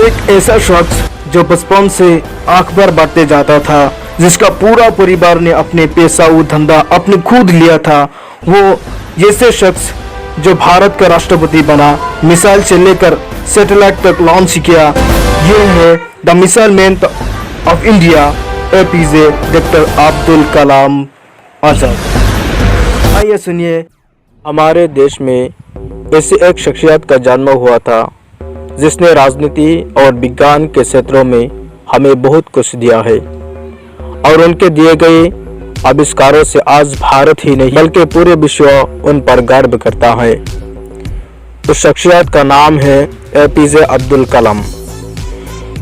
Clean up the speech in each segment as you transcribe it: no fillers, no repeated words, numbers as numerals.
एक ऐसा शख्स जो बचपन से अखबार बांटते जाता था, जिसका पूरा परिवार ने अपने पेशा व धंधा अपने खुद लिया था, वो ऐसे शख्स जो भारत का राष्ट्रपति बना, मिसाइल से लेकर सैटेलाइट तक लॉन्च किया। ये है the missile man of India, APJ doctor Abdul Kalam Azad. आइए सुनिए, हमारे देश में ऐसी एक शख्सियत का जन्म हुआ था जिसने राजनीति और विज्ञान के क्षेत्रों में हमें बहुत कुछ दिया है, और उनके दिए गए आविष्कारों से आज भारत ही नहीं बल्कि पूरे विश्व उन पर गर्व करता है। उस शख्सियत का नाम है एपीजे अब्दुल कलाम।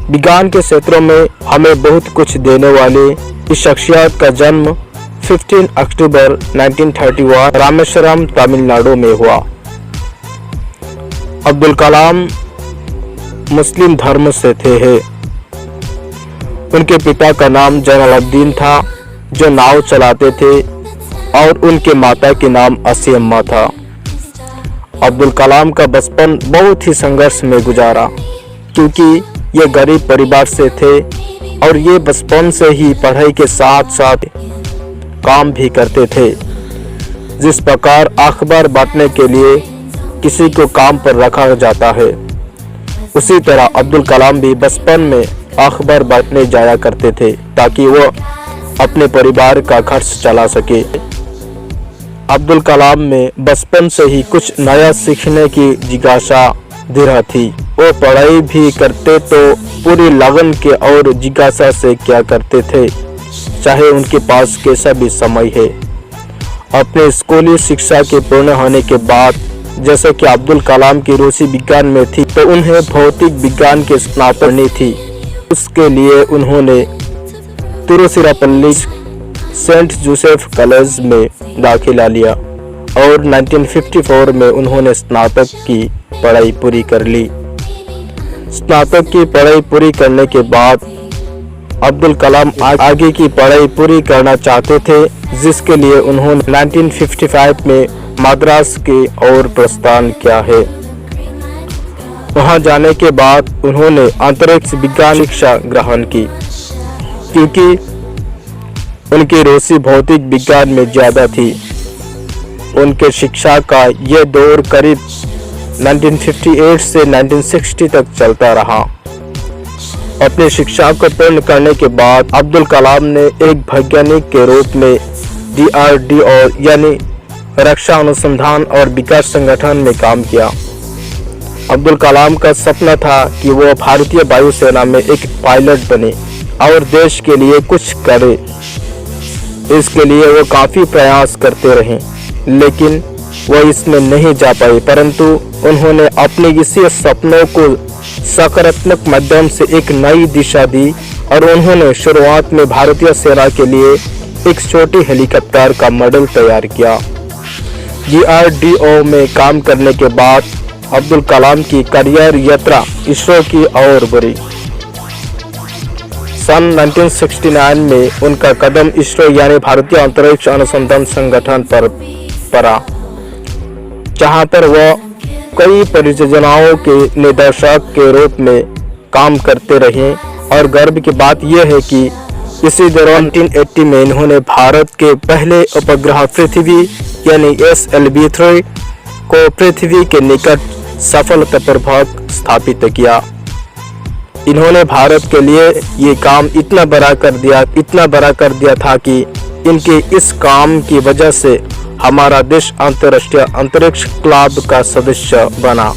विज्ञान के क्षेत्रों में हमें बहुत कुछ देने वाले इस शख्सियत का जन्म 15 अक्टूबर 1931 रामेश्वरम, तमिलनाडु में हुआ। अब्दुल कलाम मुस्लिम धर्म से थे। उनके पिता का नाम जलालुद्दीन था, जो नाव चलाते थे, और उनके माता के नाम असीम्मा था। अब्दुल कलाम का बचपन बहुत ही संघर्ष में गुजारा, क्योंकि ये गरीब परिवार से थे और ये बचपन से ही पढ़ाई के साथ साथ काम भी करते थे। जिस प्रकार अखबार बांटने के लिए किसी को काम पर रखा जाता है, उसी तरह अब्दुल कलाम भी बचपन में अखबार बांटने जाया करते थे ताकि वो अपने परिवार का खर्च चला सके। अब्दुल कलाम में बचपन से ही कुछ नया सीखने की जिज्ञासा दृढ़ थी। वो पढ़ाई भी करते तो पूरी लगन के और जिज्ञासा से क्या करते थे, चाहे उनके पास कैसा भी समय है। अपने स्कूली शिक्षा के पूर्ण होने के बाद, जैसे कि अब्दुल कलाम की रुचि विज्ञान में थी, तो उन्हें भौतिक विज्ञान के स्नातक करनी थी। उसके लिए उन्होंने तिरुचिरापल्ली सेंट जोसेफ कॉलेज में दाखिला लिया और 1954 में उन्होंने स्नातक की पढ़ाई पूरी कर ली। स्नातक की पढ़ाई पूरी करने के बाद अब्दुल कलाम आगे की पढ़ाई पूरी करना चाहते थे, जिसके लिए उन्होंने 1955 में मद्रास की ओर प्रस्थान किया है। वहां जाने के बाद उन्होंने अंतरिक्ष विज्ञान शिक्षा ग्रहण की, क्योंकि उनकी रुचि भौतिक विज्ञान में ज्यादा थी। उनके शिक्षा का यह दौर करीब 1958 से 1960 तक चलता रहा। अपनी शिक्षा को पूर्ण करने के बाद अब्दुल कलाम ने एक वैज्ञानिक के रूप में DRDO यानी रक्षा अनुसंधान और विकास संगठन में काम किया। अब्दुल कलाम का सपना था कि वो भारतीय वायुसेना में एक पायलट बने और देश के लिए कुछ करे। इसके लिए वो काफी प्रयास करते रहे, लेकिन वो इसमें नहीं जा पाए, परंतु उन्होंने अपने इसी सपनों को सकारात्मक माध्यम से एक नई दिशा दी और उन्होंने शुरुआत में भारतीय सेना के लिए एक छोटी हेलीकॉप्टर का मॉडल तैयार किया। DRDO में काम करने के बाद अब्दुल कलाम की करियर यात्रा इसरो की ओर बढ़ी। सन 1969 में उनका कदम इसरो यानी भारतीय अंतरिक्ष अनुसंधान संगठन पर पड़ा, जहां पर वह कई परियोजनाओं के निदेशक के रूप में काम करते रहे। और गर्व की बात यह है कि इसी दौरान 1980 में इन्होंने भारत के पहले उपग्रह पृथ्वी यानी SLV-3 को पृथ्वी के निकट सफलतापूर्वक स्थापित किया। इन्होंने भारत के लिए ये काम इतना बड़ा कर दिया था कि इनके इस काम की वजह से हमारा देश अंतर्राष्ट्रीय अंतरिक्ष क्लब का सदस्य बना।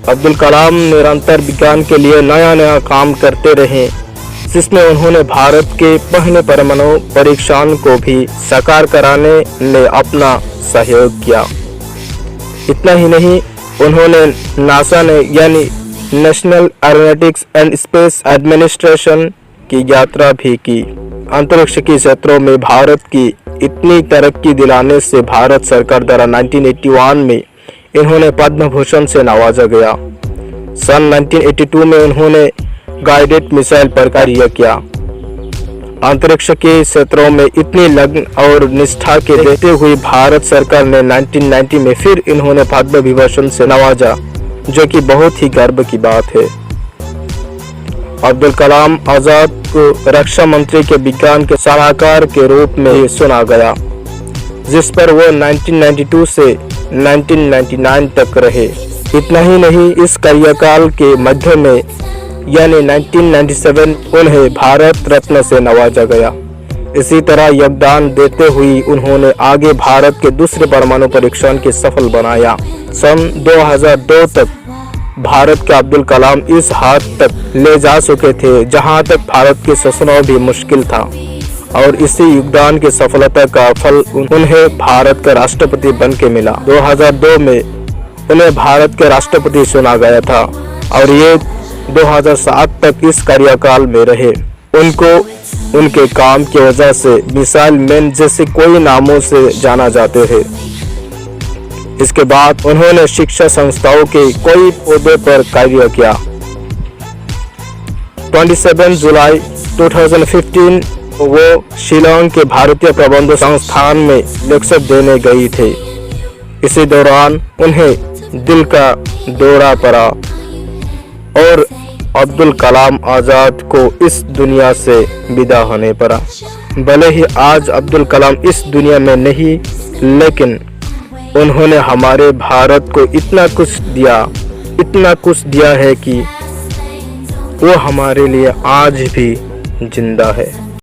अब्दुल कलाम निरंतर विज्ञान के लिए नया काम करते रहे, जिसमें उन्होंने भारत के पहले परमाणु परीक्षण को भी साकार कराने में अपना सहयोग किया। इतना ही नहीं, उन्होंने नासा ने यानी national aeronautics and space administration की यात्रा भी की। अंतरिक्ष के क्षेत्रों में भारत की इतनी तरक्की दिलाने से भारत सरकार द्वारा 1981 में इन्होंने पद्म भूषण से नवाजा गया। सन 1982 में उन्होंने गाइडेड मिसाइल पर कार्य किया। अंतरिक्ष के क्षेत्रों में इतनी लगन और निष्ठा के देखते हुए भारत सरकार ने 1990 में फिर इन्होंने पद्म विभूषण से नवाजा जो कि बहुत ही गर्व की बात है। अब्दुल कलाम आज़ाद को रक्षा मंत्री के विज्ञान के सलाहकार के रूप में चुना गया, जिस पर वो 1992 से 1999 तक रहे। इतना ही नहीं, इस कार्यकाल के मध्य में यानी 1997 उन्हें भारत रत्न से नवाजा गया। इसी तरह योगदान देते हुए उन्होंने आगे भारत के दूसरे परमाणु परीक्षण के सफल बनाया। सन 2002 तक भारत के अब्दुल कलाम इस हद तक ले जा चुके थे जहां तक भारत के सोचना भी मुश्किल था, और इसी योगदान की सफलता का फल उन्हें भारत का राष्ट्रपति बन के मिला। 2002 में उन्हें भारत के राष्ट्रपति चुना गया था और ये 2007 तक इस कार्यकाल में रहे। उनको उनके काम की वजह से मिसाइल मैन जैसे कई नामों से जाना जाते हैं। इसके बाद उन्होंने शिक्षा संस्थाओं के कई पदों पर कार्य किया। 27 जुलाई 2015 वो शिलोंग के भारतीय प्रबंधन संस्थान में लेक्चर देने गई थे। इसी दौरान उन्हें दिल का दौरा पड़ा और अब्दुल कलाम आज़ाद को इस दुनिया से विदा होने पड़ा। भले ही आज अब्दुल कलाम इस दुनिया में नहीं, लेकिन उन्होंने हमारे भारत को इतना कुछ दिया है कि वो हमारे लिए आज भी जिंदा है।